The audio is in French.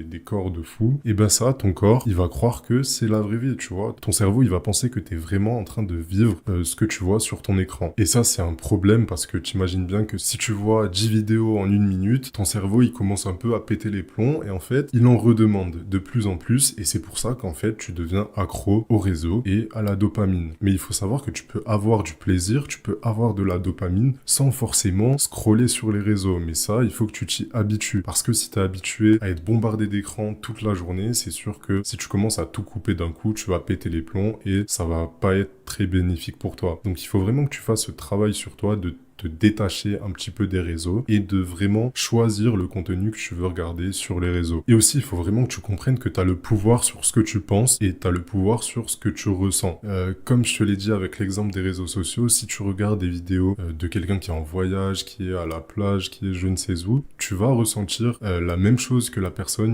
des corps de fou, et ben ça, ton corps, il va croire que c'est la vraie vie, tu vois. Ton cerveau, il va penser que t'es vraiment en train de vivre ce que tu vois sur ton écran. Et ça, c'est un problème parce que t'imagines bien que si tu vois 10 vidéos en 1 minute, ton cerveau, il commence un peu à péter les plombs et en fait, il en redemande de plus en plus et c'est pour ça qu'en fait, tu deviens accro au réseau et à la dopamine. Mais il faut savoir que tu peux avoir du plaisir, tu peux avoir de la dopamine sans forcément scroller sur les réseaux. Mais ça, il faut que tu t'y habitues. Parce que si t'es habitué à être bombardé d'écran toute la journée, c'est sûr que si tu commences à tout couper d'un coup, tu vas péter les plombs et ça va pas être très bénéfique pour toi. Donc il faut vraiment que tu fasses ce travail sur toi de te détacher un petit peu des réseaux et de vraiment choisir le contenu que tu veux regarder sur les réseaux. Et aussi, il faut vraiment que tu comprennes que tu as le pouvoir sur ce que tu penses et tu as le pouvoir sur ce que tu ressens. Comme je te l'ai dit avec l'exemple des réseaux sociaux, si tu regardes des vidéos de quelqu'un qui est en voyage, qui est à la plage, qui est je ne sais où, tu vas ressentir la même chose que la personne